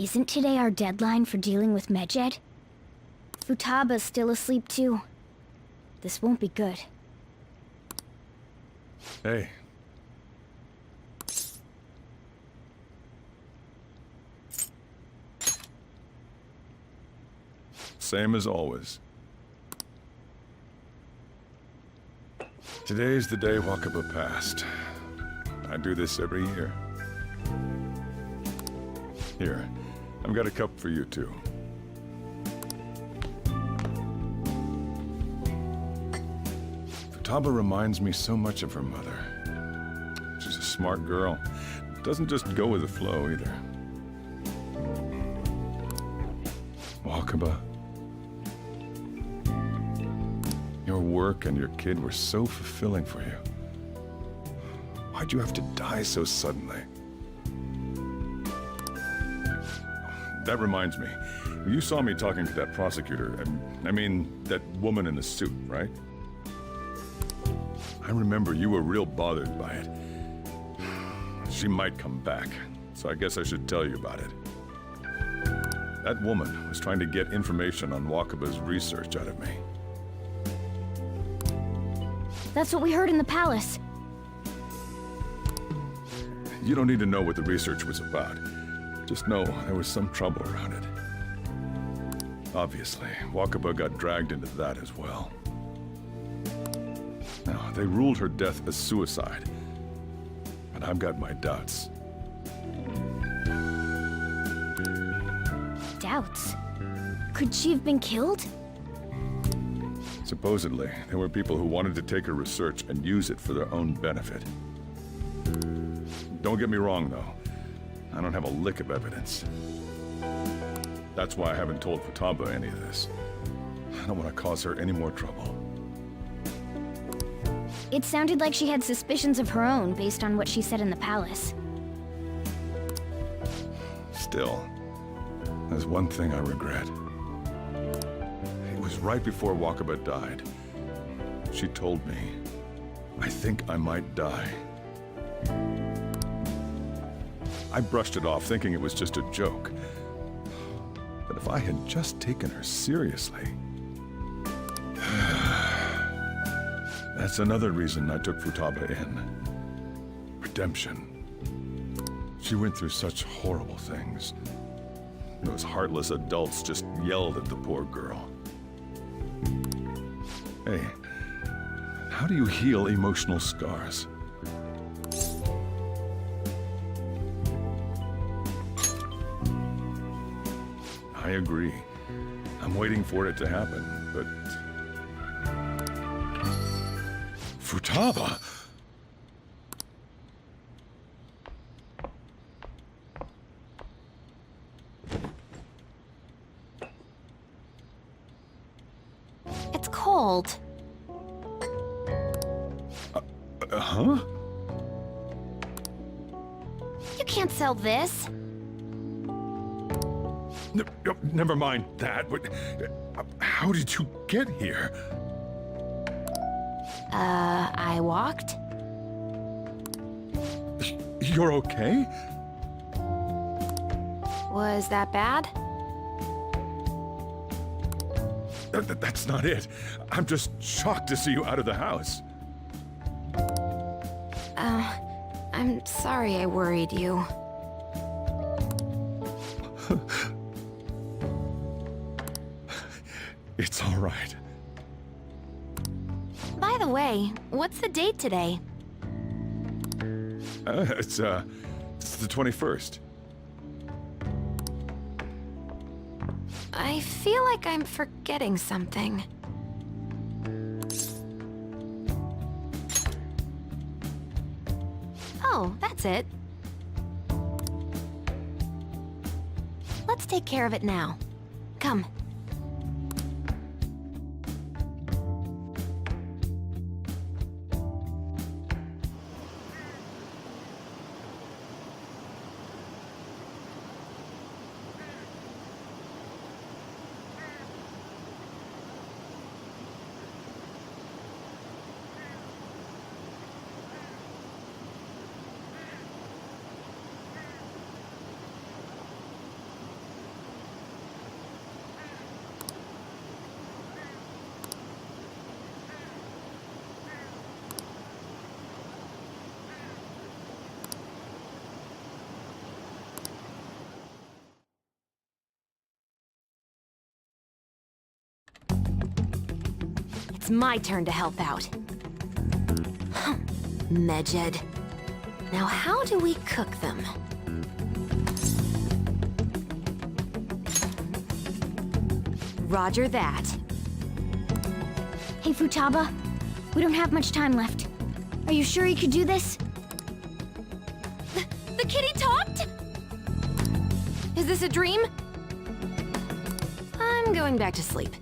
Isn't today our deadline for dealing with Medjed? Futaba's still asleep too. This won't be good. Hey. Same as always. Today's the day Wakaba passed. I do this every year. Here, I've got a cup for you too. Futaba reminds me so much of her mother. She's a smart girl. Doesn't just go with the flow either. Wakaba. Your work and your kid were so fulfilling for you. Why'd you have to die so suddenly? That reminds me. You saw me talking to that prosecutor, I mean, that woman in the suit, right? I remember you were real bothered by it. She might come back, so I guess I should tell you about it. That woman was trying to get information on Wakaba's research out of me. That's what we heard in the palace. You don't need to know what the research was about. Just know there was some trouble around it. Obviously, Wakaba got dragged into that as well. Now, they ruled her death as suicide. But I've got my doubts. Doubts? Could she have been killed? Supposedly, there were people who wanted to take her research and use it for their own benefit. Don't get me wrong, though. I don't have a lick of evidence. That's why I haven't told Futaba any of this. I don't want to cause her any more trouble. It sounded like she had suspicions of her own based on what she said in the palace. Still, there's one thing I regret. It was right before Wakaba died. She told me, I think I might die. I brushed it off, thinking it was just a joke. But if I had just taken her seriously... That's another reason I took Futaba in. Redemption. She went through such horrible things. Those heartless adults just yelled at the poor girl. Hey, how do you heal emotional scars? I agree. I'm waiting for it to happen, but... Futaba! It's cold. Huh? You can't sell this. Never mind that, but how did you get here? I walked? You're okay? Was that bad? That's not it. I'm just shocked to see you out of the house. I'm sorry I worried you. It's all right. By the way, what's the date today? It's the 21st. I feel like I'm forgetting something. Oh, that's it. Let's take care of it now. Come. It's my turn to help out. Medjed. Now how do we cook them? Roger that. Hey, Futaba. We don't have much time left. Are you sure you could do this? The kitty talked? Is this a dream? I'm going back to sleep.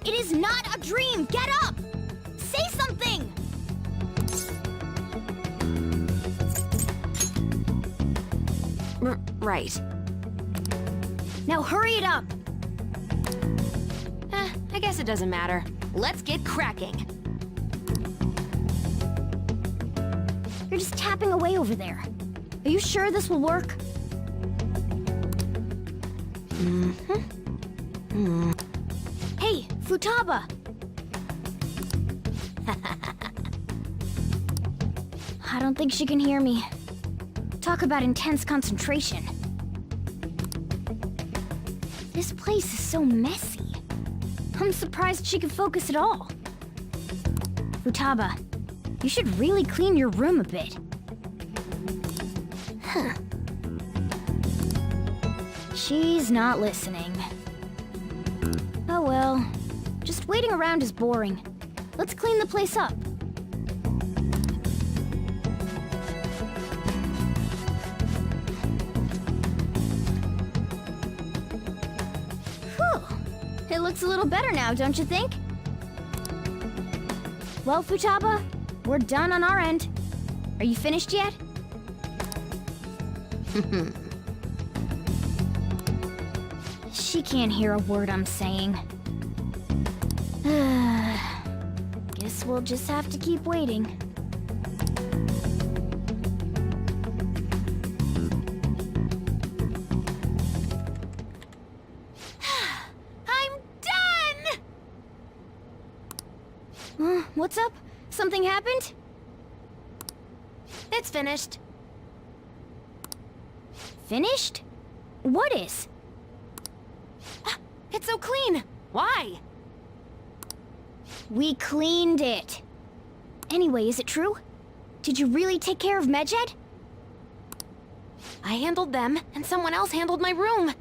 It is not a dream! Get up! Say something! Right. Now hurry it up! I guess it doesn't matter. Let's get cracking. You're just tapping away over there. Are you sure this will work? Hey, Futaba! I don't think she can hear me. Talk about intense concentration. This place is so messy. I'm surprised she could focus at all. Futaba, you should really clean your room a bit. Huh. She's not listening. Oh well. Just waiting around is boring. Let's clean the place up. Whew. It looks a little better now, don't you think? Well, Futaba, we're done on our end. Are you finished yet? She can't hear a word I'm saying. Guess we'll just have to keep waiting. I'm done! What's up? Something happened? It's finished. Finished? What is? It's so clean. Why? We cleaned it. Anyway, is it true? Did you really take care of Medjed? I handled them, and someone else handled my room.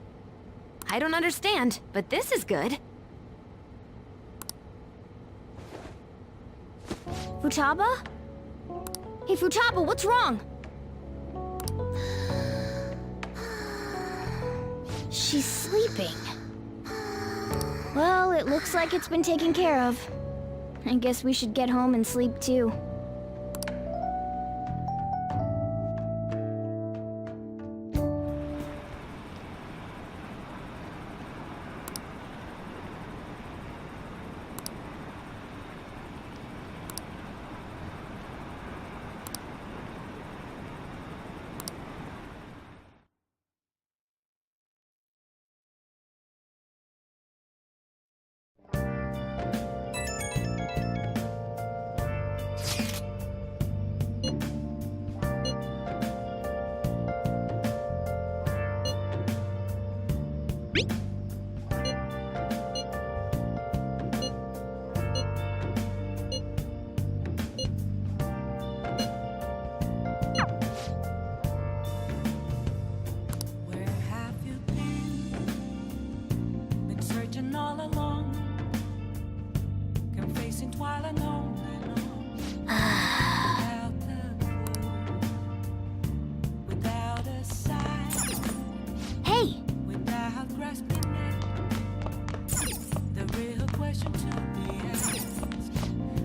I don't understand, but this is good. Futaba? Hey, Futaba, what's wrong? She's sleeping. Well, it looks like it's been taken care of. I guess we should get home and sleep too.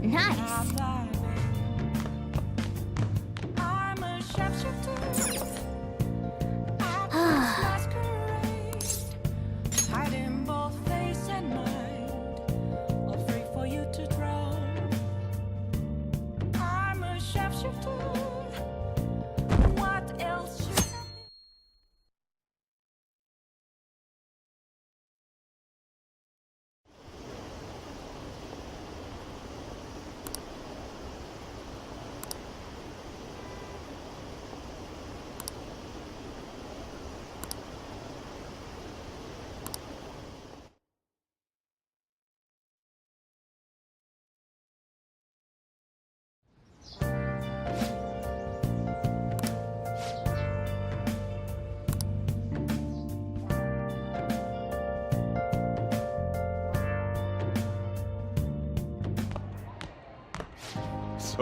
Nice.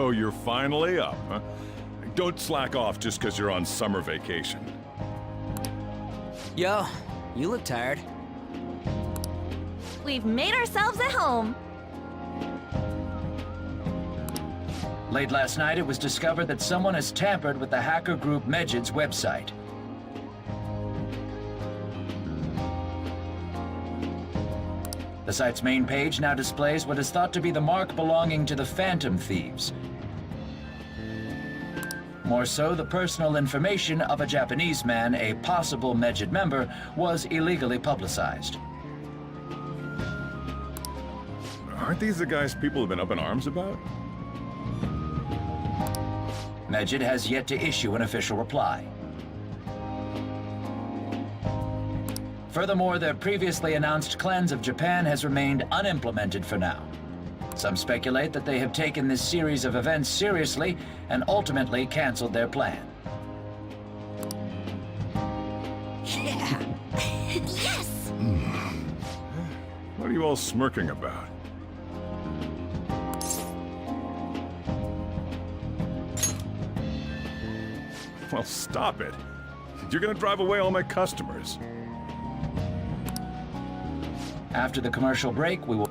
So you're finally up, huh? Don't slack off just because you're on summer vacation. Yo, you look tired. We've made ourselves at home. Late last night, it was discovered that someone has tampered with the hacker group Mejid's website. The site's main page now displays what is thought to be the mark belonging to the Phantom Thieves. More so, the personal information of a Japanese man, a possible Mejid member, was illegally publicized. Aren't these the guys people have been up in arms about? Mejid has yet to issue an official reply. Furthermore, their previously announced cleanse of Japan has remained unimplemented for now. Some speculate that they have taken this series of events seriously and ultimately canceled their plan. Yeah! Yes! What are you all smirking about? Well, stop it. You're gonna drive away all my customers. After the commercial break, we will...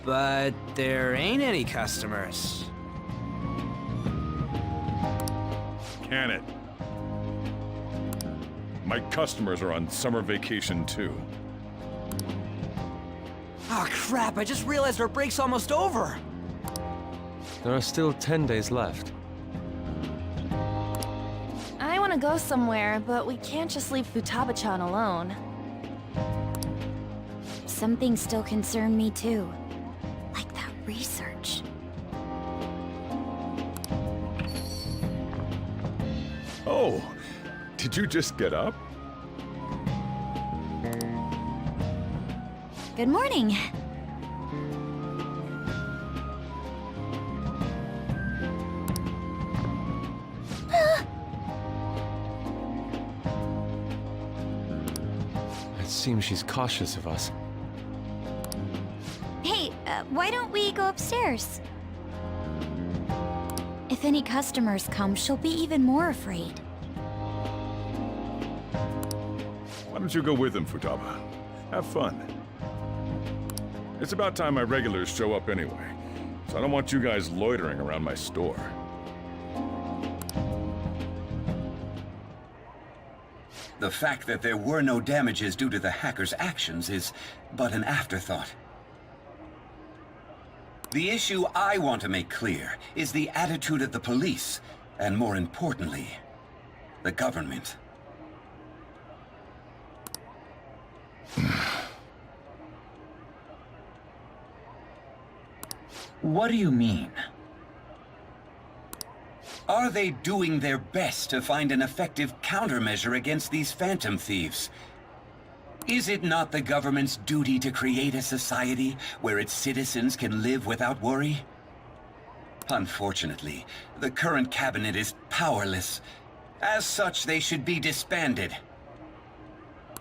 But there ain't any customers. Can it? My customers are on summer vacation too. Oh crap, I just realized our break's almost over! There are still 10 days left. I want to go somewhere, but we can't just leave Futaba-chan alone. Some things still concern me too. Like that research. Oh, did you just get up? Good morning. It seems she's cautious of us. Hey, why don't we go upstairs? If any customers come, she'll be even more afraid. Why don't you go with them, Futaba? Have fun. It's about time my regulars show up anyway, so I don't want you guys loitering around my store. The fact that there were no damages due to the hacker's actions is but an afterthought. The issue I want to make clear is the attitude of the police, and more importantly, the government. What do you mean? Are they doing their best to find an effective countermeasure against these phantom thieves? Is it not the government's duty to create a society where its citizens can live without worry? Unfortunately, the current cabinet is powerless. As such, they should be disbanded.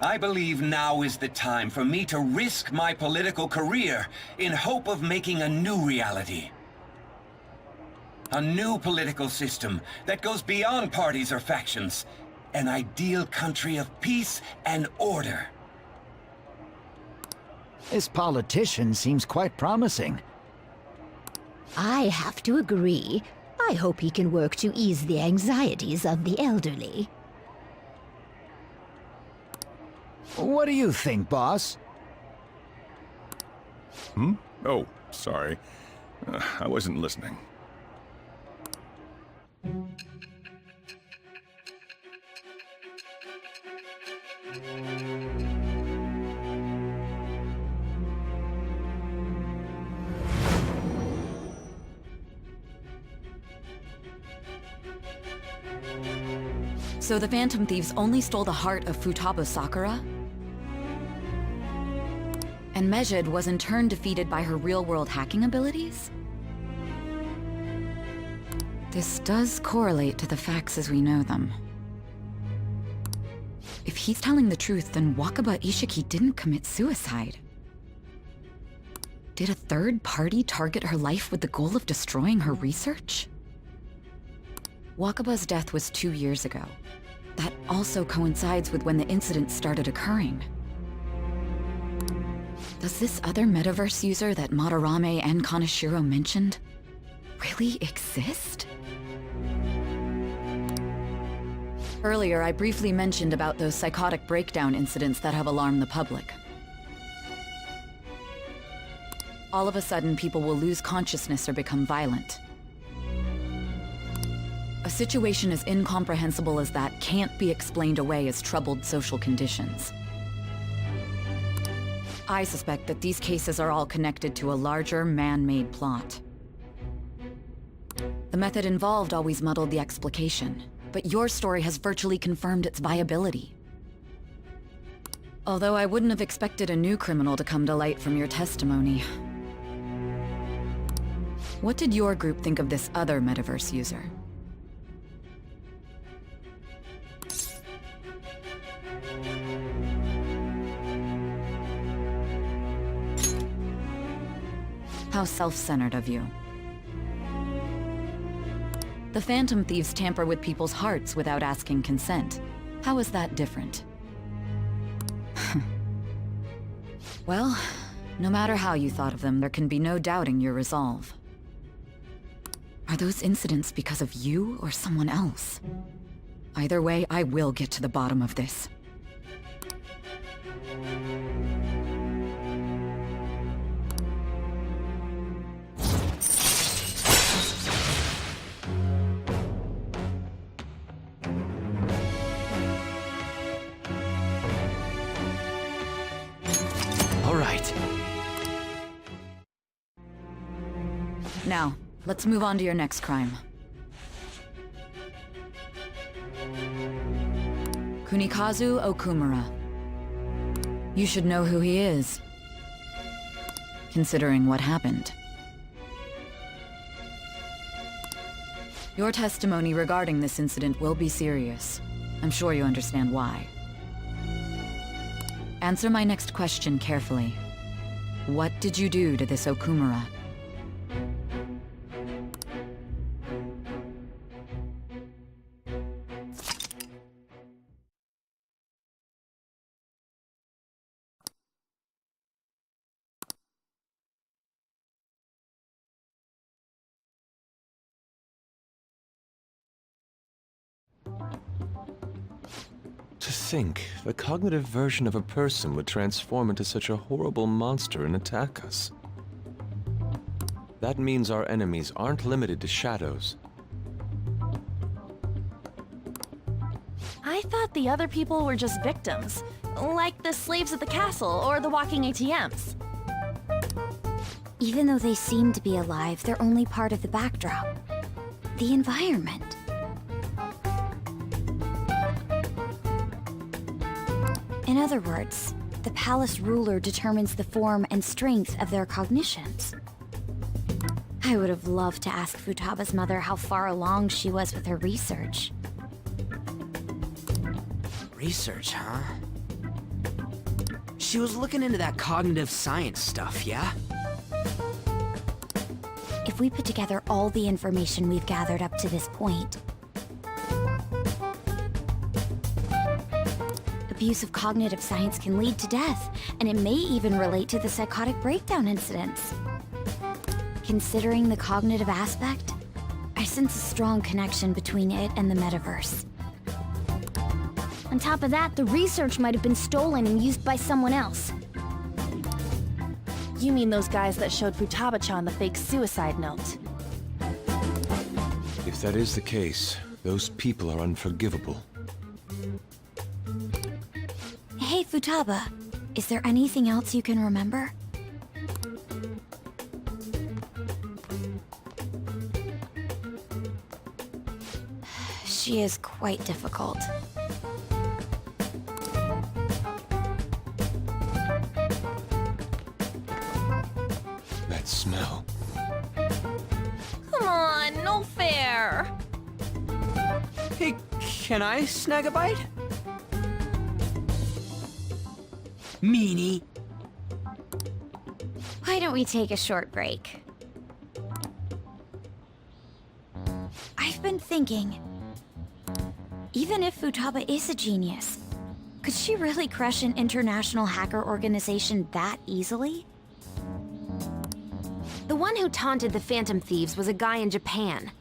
I believe now is the time for me to risk my political career in hope of making a new reality. A new political system that goes beyond parties or factions. An ideal country of peace and order. This politician seems quite promising. I have to agree. I hope he can work to ease the anxieties of the elderly. What do you think, boss? Oh, sorry. I wasn't listening. So the Phantom Thieves only stole the heart of Futaba Sakura? And Mejid was in turn defeated by her real-world hacking abilities? This does correlate to the facts as we know them. If he's telling the truth, then Wakaba Ishiki didn't commit suicide. Did a third party target her life with the goal of destroying her research? Wakaba's death was 2 years ago. That also coincides with when the incident started occurring. Does this other metaverse user that Madarame and Kaneshiro mentioned really exist? Earlier, I briefly mentioned about those psychotic breakdown incidents that have alarmed the public. All of a sudden, people will lose consciousness or become violent. A situation as incomprehensible as that can't be explained away as troubled social conditions. I suspect that these cases are all connected to a larger, man-made plot. The method involved always muddled the explication, but your story has virtually confirmed its viability. Although I wouldn't have expected a new criminal to come to light from your testimony. What did your group think of this other metaverse user? How self-centered of you. The Phantom Thieves tamper with people's hearts without asking consent. How is that different? Well, no matter how you thought of them, there can be no doubting your resolve. Are those incidents because of you or someone else? Either way, I will get to the bottom of this. All right. Now, let's move on to your next crime. Kunikazu Okumura. You should know who he is, considering what happened. Your testimony regarding this incident will be serious. I'm sure you understand why. Answer my next question carefully. What did you do to this Okumura? To think, the cognitive version of a person would transform into such a horrible monster and attack us. That means our enemies aren't limited to shadows. I thought the other people were just victims, like the slaves at the castle or the walking ATMs. Even though they seem to be alive, they're only part of the backdrop. The environment. In other words, the palace ruler determines the form and strength of their cognitions. I would have loved to ask Futaba's mother how far along she was with her research. Research, huh? She was looking into that cognitive science stuff, yeah? If we put together all the information we've gathered up to this point, abuse of cognitive science can lead to death, and it may even relate to the psychotic breakdown incidents. Considering the cognitive aspect, I sense a strong connection between it and the metaverse. On top of that, the research might have been stolen and used by someone else. You mean those guys that showed Futaba-chan the fake suicide note? If that is the case, those people are unforgivable. Hey, Futaba, is there anything else you can remember? She is quite difficult. That smell. Come on, no fair! Hey, can I snag a bite? Meanie. Why don't we take a short break? I've been thinking, even if Futaba is a genius, could she really crush an international hacker organization that easily? The one who taunted the Phantom Thieves was a guy in Japan.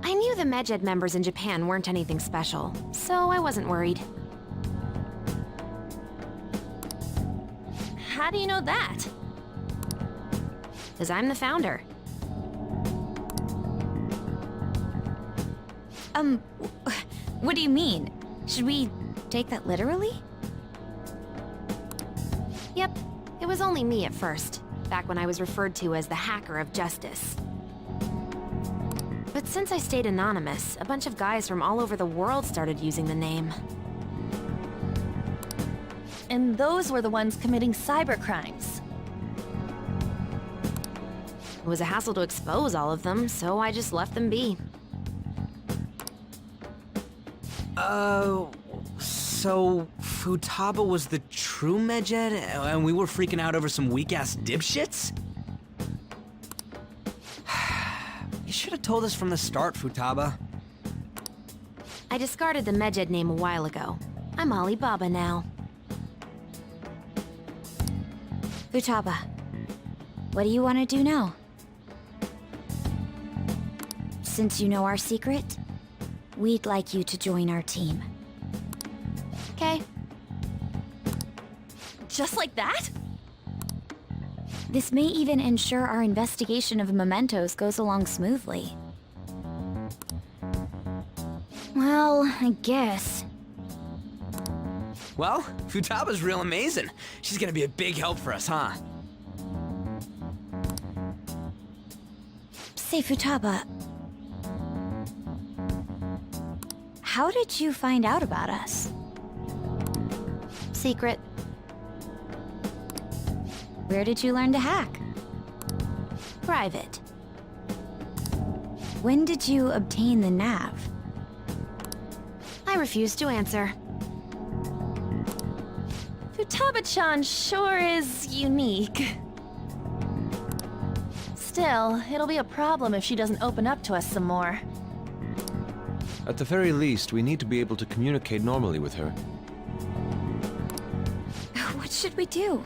I knew the Medjed members in Japan weren't anything special, so I wasn't worried. How do you know that? Because I'm the founder. What do you mean? Should we take that literally? Yep, it was only me at first, back when I was referred to as the Hacker of Justice. But since I stayed anonymous, a bunch of guys from all over the world started using the name. And those were the ones committing cybercrimes. It was a hassle to expose all of them, so I just left them be. So Futaba was the true Medjed, and we were freaking out over some weak-ass dipshits? You should have told us from the start, Futaba. I discarded the Medjed name a while ago. I'm Alibaba now. Futaba, what do you want to do now? Since you know our secret, we'd like you to join our team. Okay. Just like that? This may even ensure our investigation of mementos goes along smoothly. Well, I guess. Well, Futaba's real amazing. She's gonna be a big help for us, huh? Say, Futaba, how did you find out about us? Secret. Where did you learn to hack? Private. When did you obtain the nav? I refuse to answer. Futaba-chan sure is unique. Still, it'll be a problem if she doesn't open up to us some more. At the very least, we need to be able to communicate normally with her. What should we do?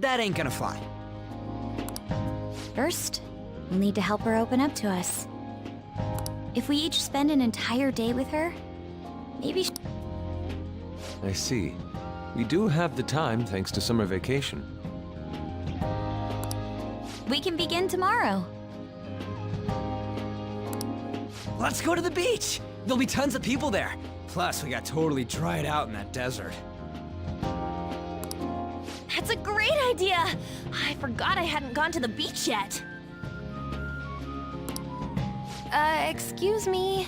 That ain't gonna fly. First, we'll need to help her open up to us. If we each spend an entire day with her, maybe I see. We do have the time thanks to summer vacation. we can begin tomorrow. Let's go to the beach! There'll be tons of people there. Plus, we got totally dried out in that desert. That's a great idea! I forgot I hadn't gone to the beach yet. Excuse me?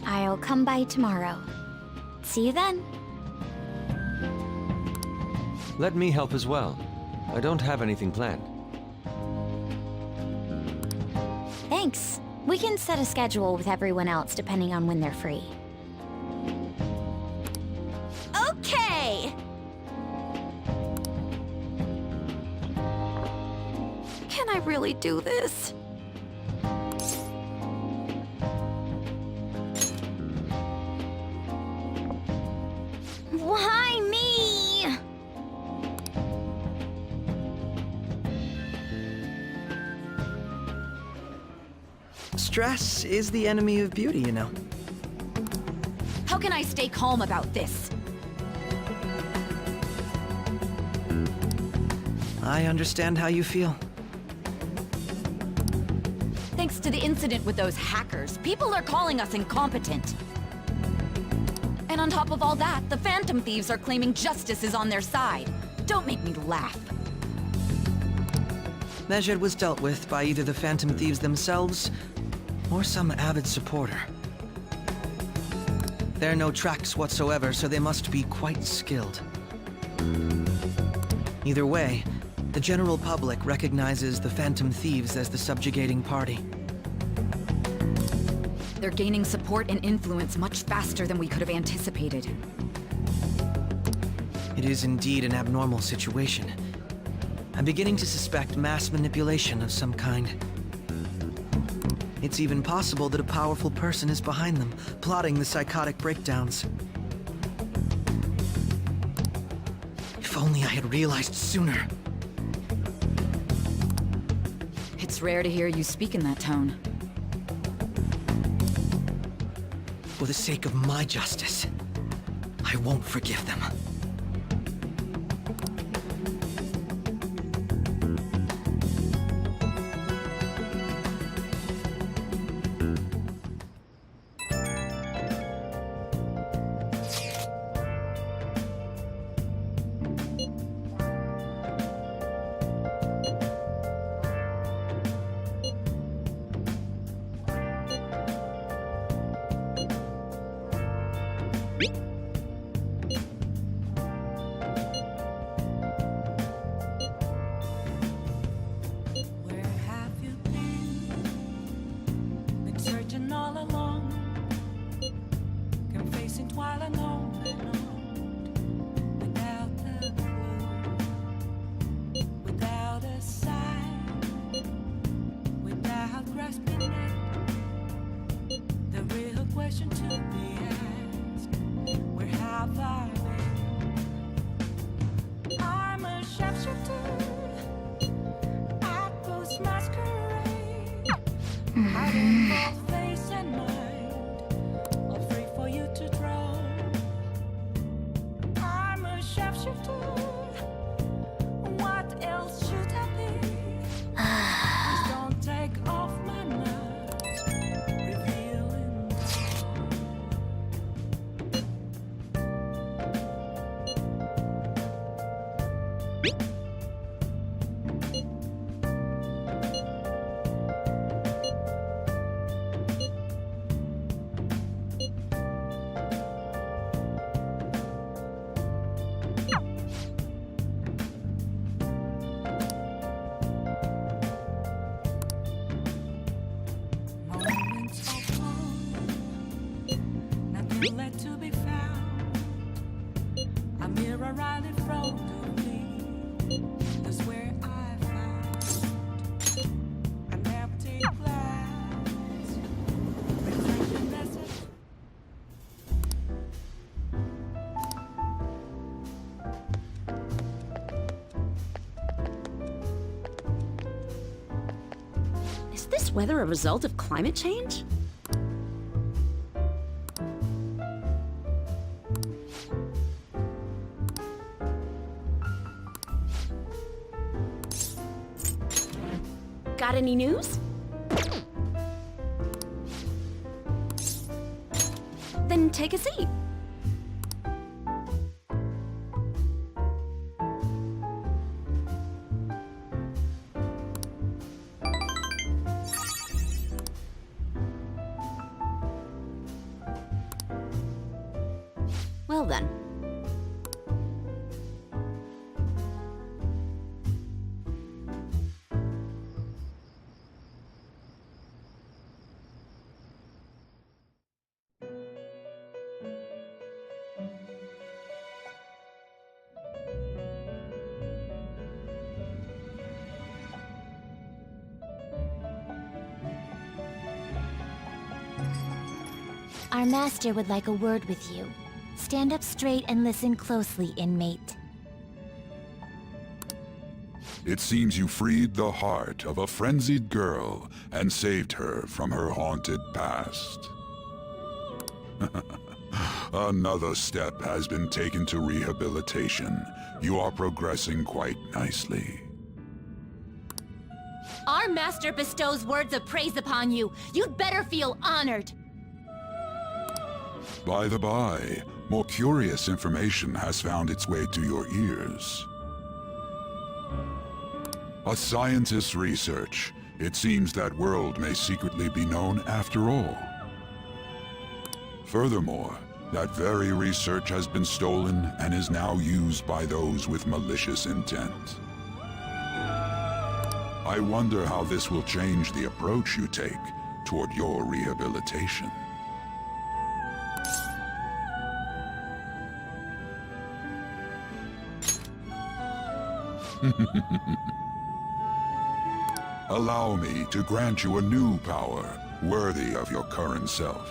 I'll come by tomorrow. See you then. Let me help as well. I don't have anything planned. Thanks. We can set a schedule with everyone else depending on when they're free. Okay! Can I really do this? Why me? Stress is the enemy of beauty, you know. How can I stay calm about this? I understand how you feel. Thanks to the incident with those hackers, people are calling us incompetent. And on top of all that, the Phantom Thieves are claiming justice is on their side. Don't make me laugh. Medjed was dealt with by either the Phantom Thieves themselves or some avid supporter. There are no tracks whatsoever, so they must be quite skilled. Either way, The general public recognizes the Phantom Thieves as the subjugating party. They're gaining support and influence much faster than we could have anticipated. It is indeed an abnormal situation. I'm beginning to suspect mass manipulation of some kind. It's even possible that a powerful person is behind them, plotting the psychotic breakdowns. If only I had realized sooner. It's rare to hear you speak in that tone. For the sake of my justice, I won't forgive them. Is this weather a result of climate change? Got any news? Then take a seat. Well then. Our master would like a word with you. Stand up straight and listen closely, inmate. It seems you freed the heart of a frenzied girl and saved her from her haunted past. Another step has been taken to rehabilitation. You are progressing quite nicely. Our master bestows words of praise upon you. You'd better feel honored. By the by, more curious information has found its way to your ears. A scientist's research. It seems that world may secretly be known after all. Furthermore, that very research has been stolen and is now used by those with malicious intent. I wonder how this will change the approach you take toward your rehabilitation. Allow me to grant you a new power, worthy of your current self.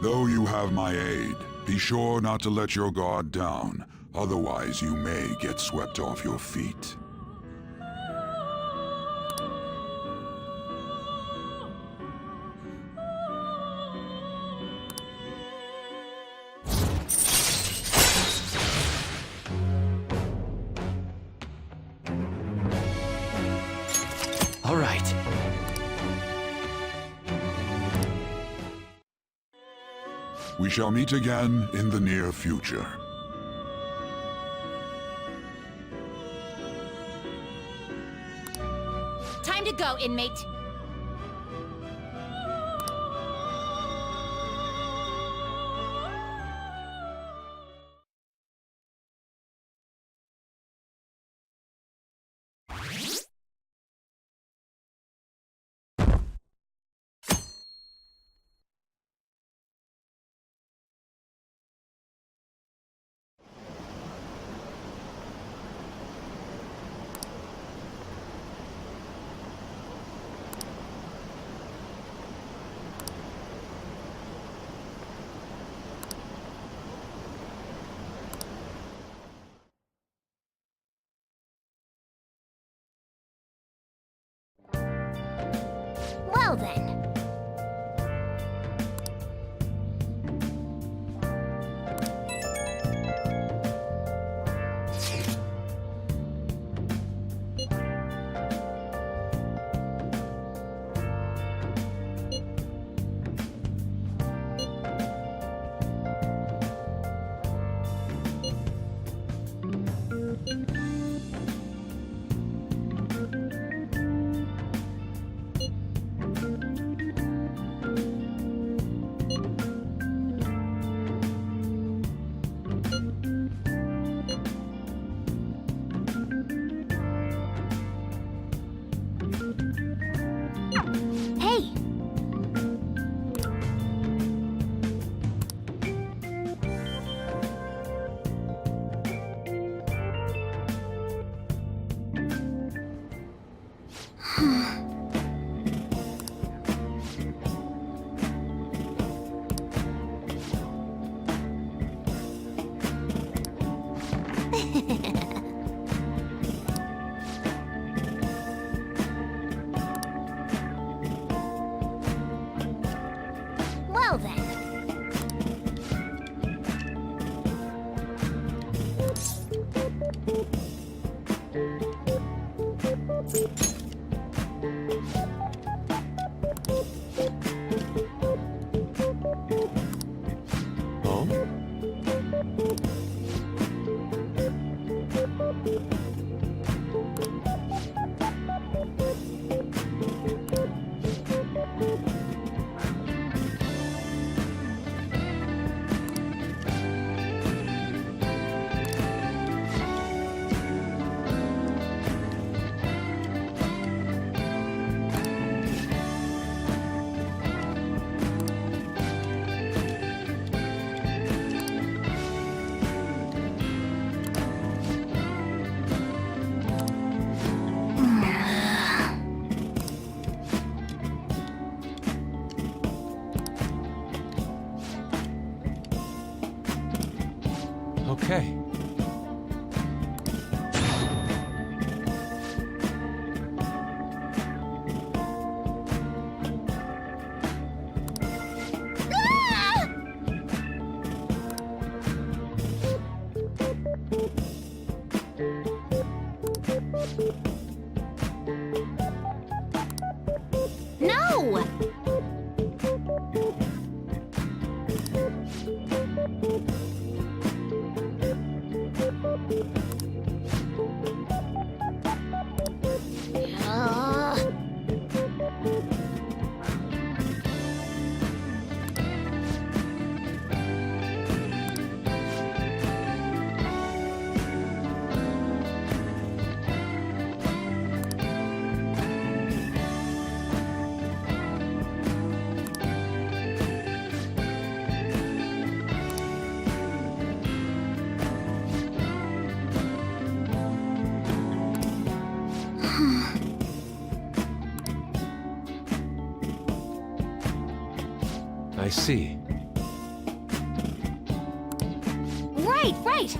Though you have my aid, be sure not to let your guard down, otherwise you may get swept off your feet. All right. We shall meet again in the near future. Time to go, inmate. Well then. Hey! Well then. Okay. No! I see. Right, right!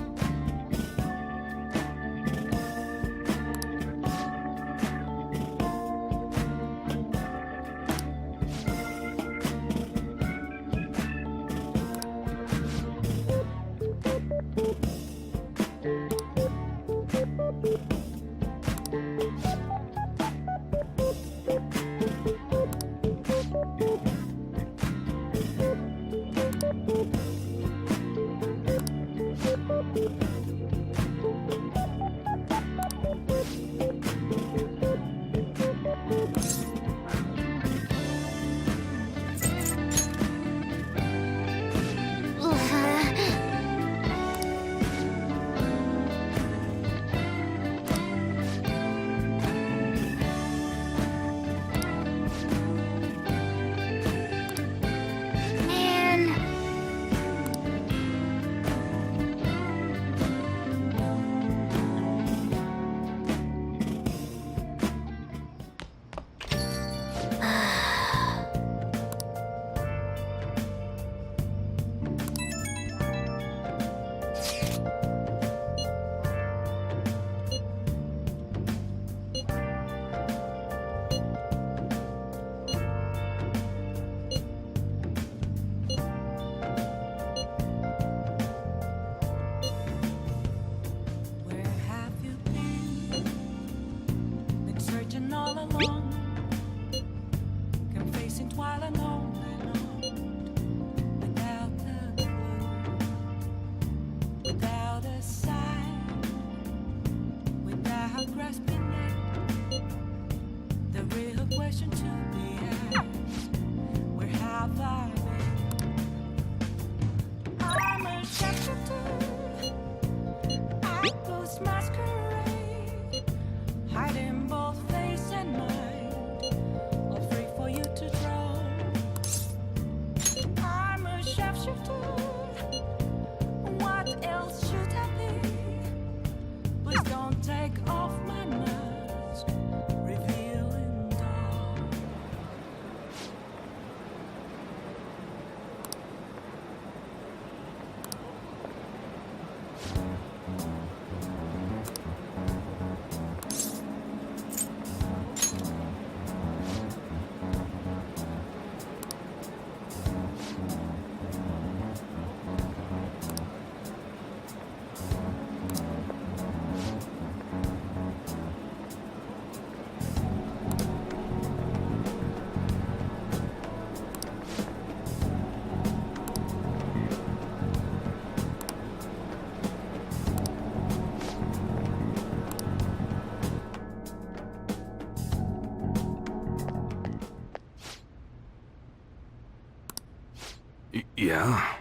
Yeah?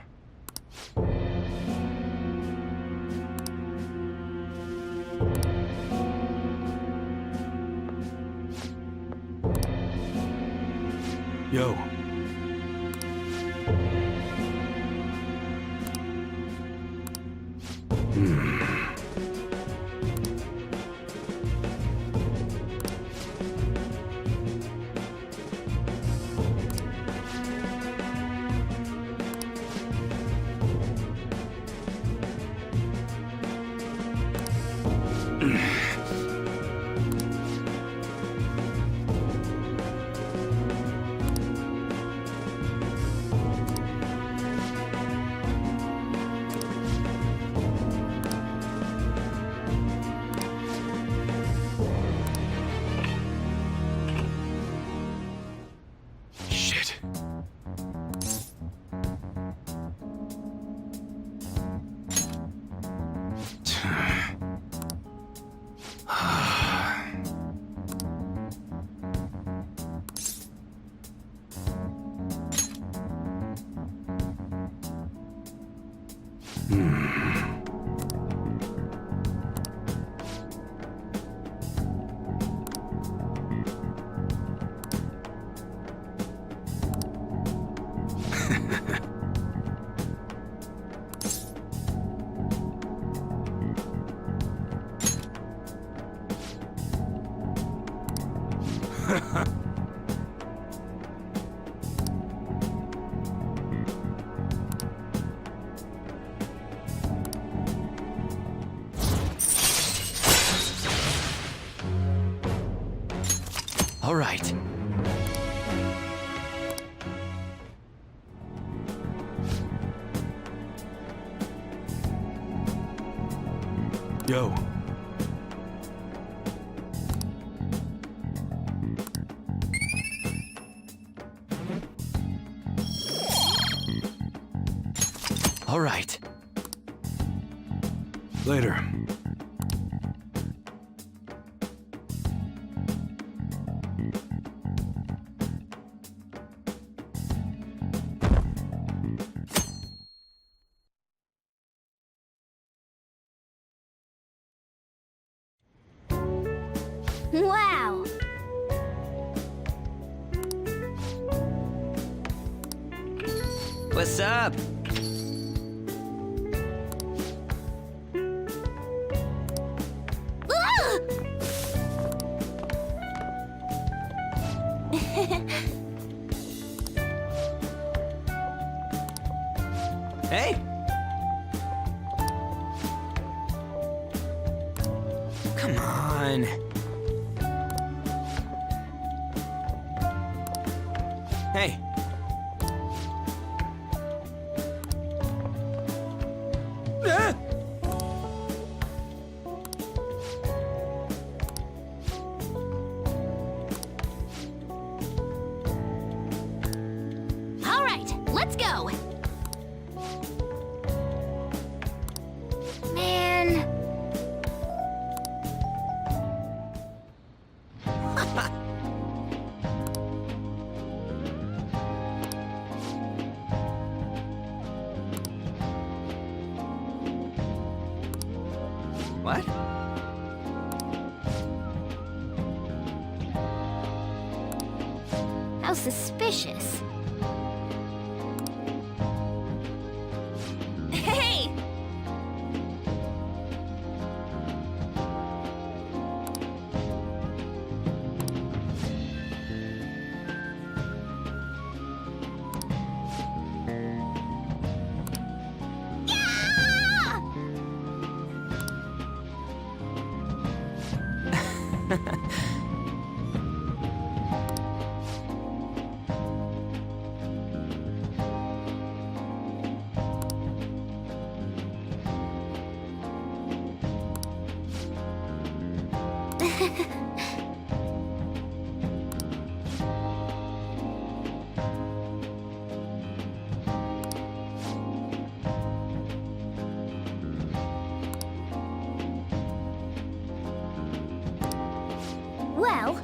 Yo. Shit. All right. Yo. All right. Later. Wow! What's up? Hey! Come on. Hey. Ah! All right, let's go! Man... What? How suspicious. Hey! Well...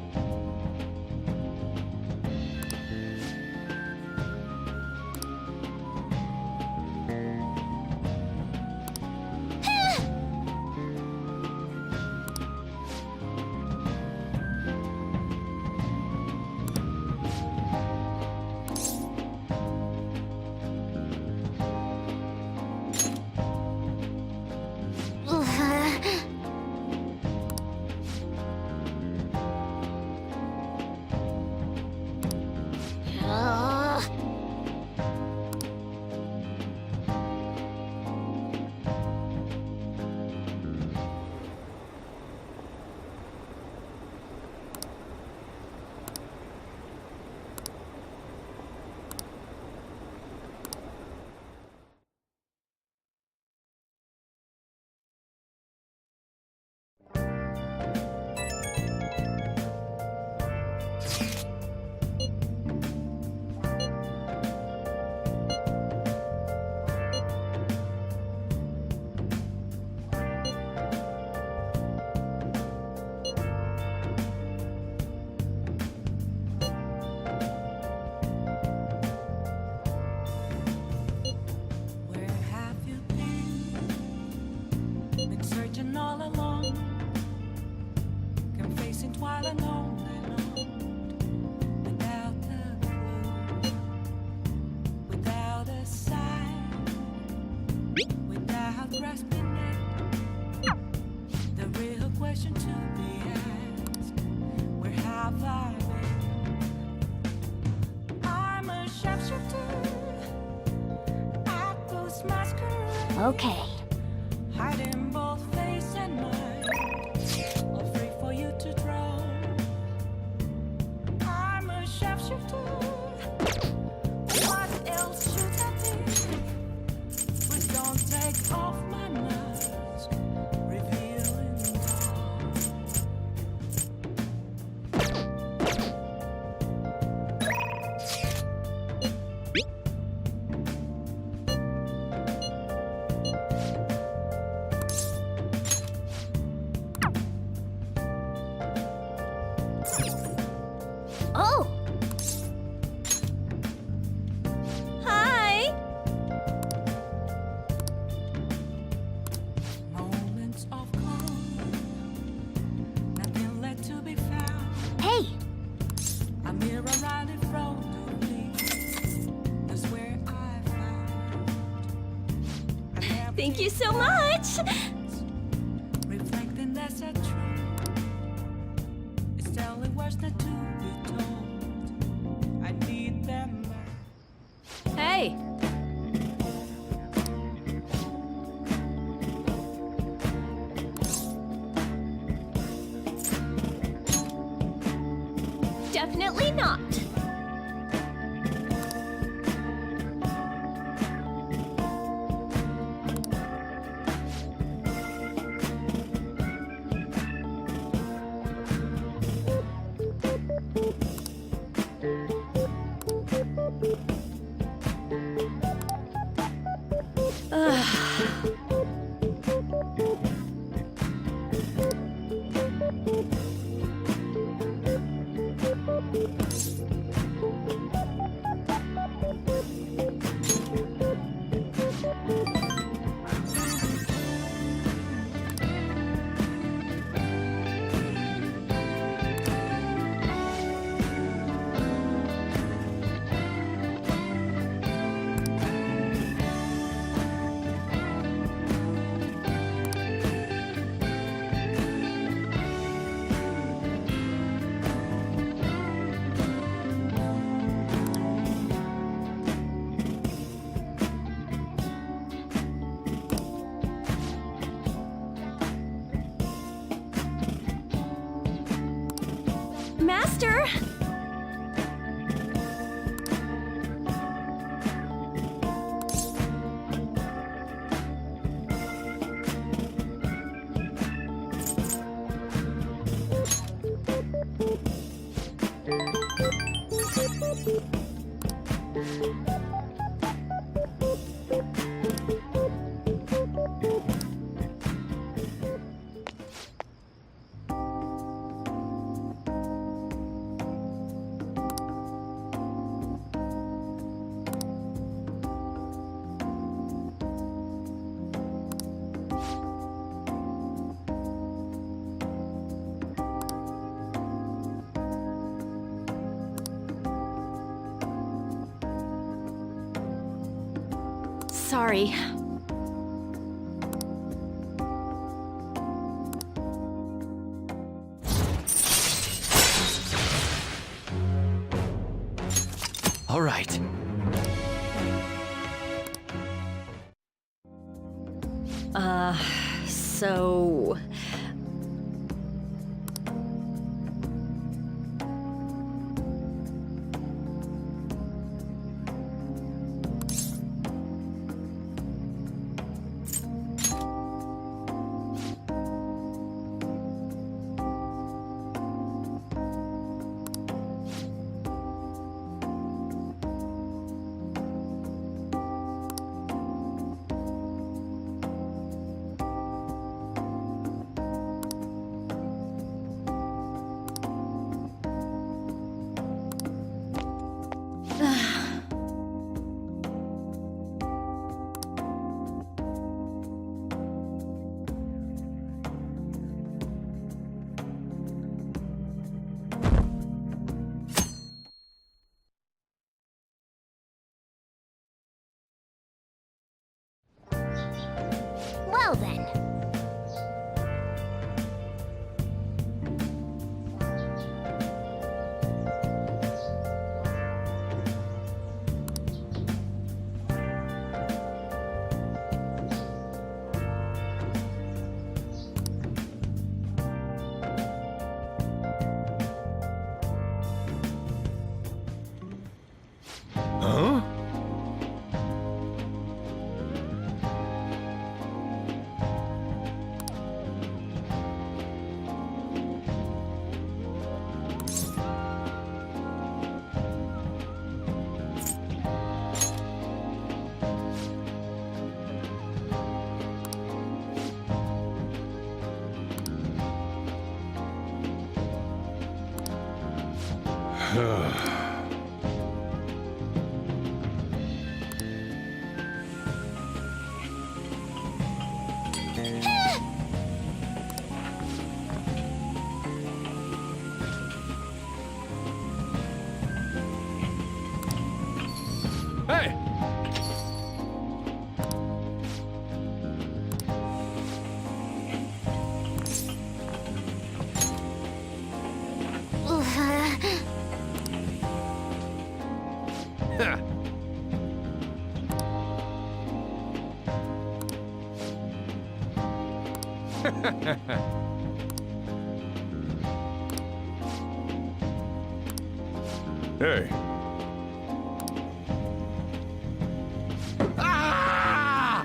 Okay. Hiding both face and mind, all free for you to draw. mirror right in front of me. That's where I found. Thank you so much! Reflecting that's a truth. It's telling words not to be told. I need them back. Hey! Definitely not. Master! Sorry. All right. So... Well then. Huh? Hey. Ah!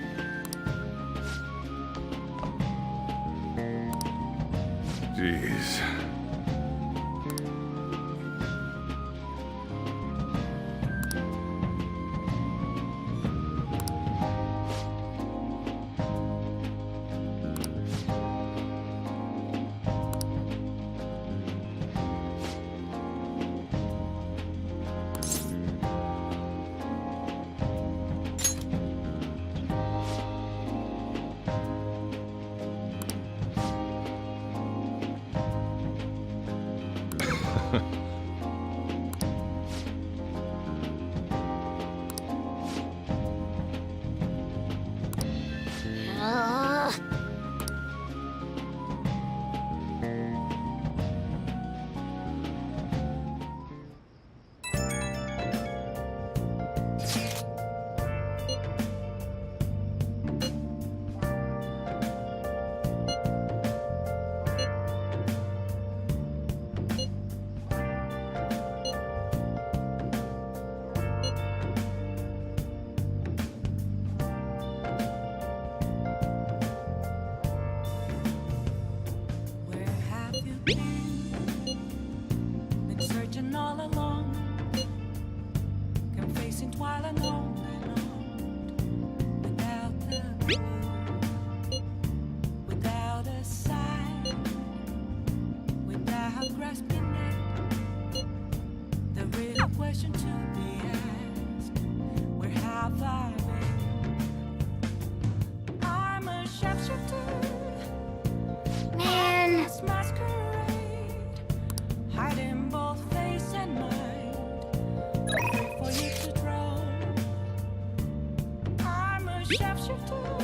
Jeez. Where have you been? Been searching all along, confessing while alone without the clue, without a sign, without grasping it. The real question to be asked: where have I been? I'm a sharpshooter. Man. Masquerade, hiding both face and mind, waiting for you to draw. I'm a sharpshooter.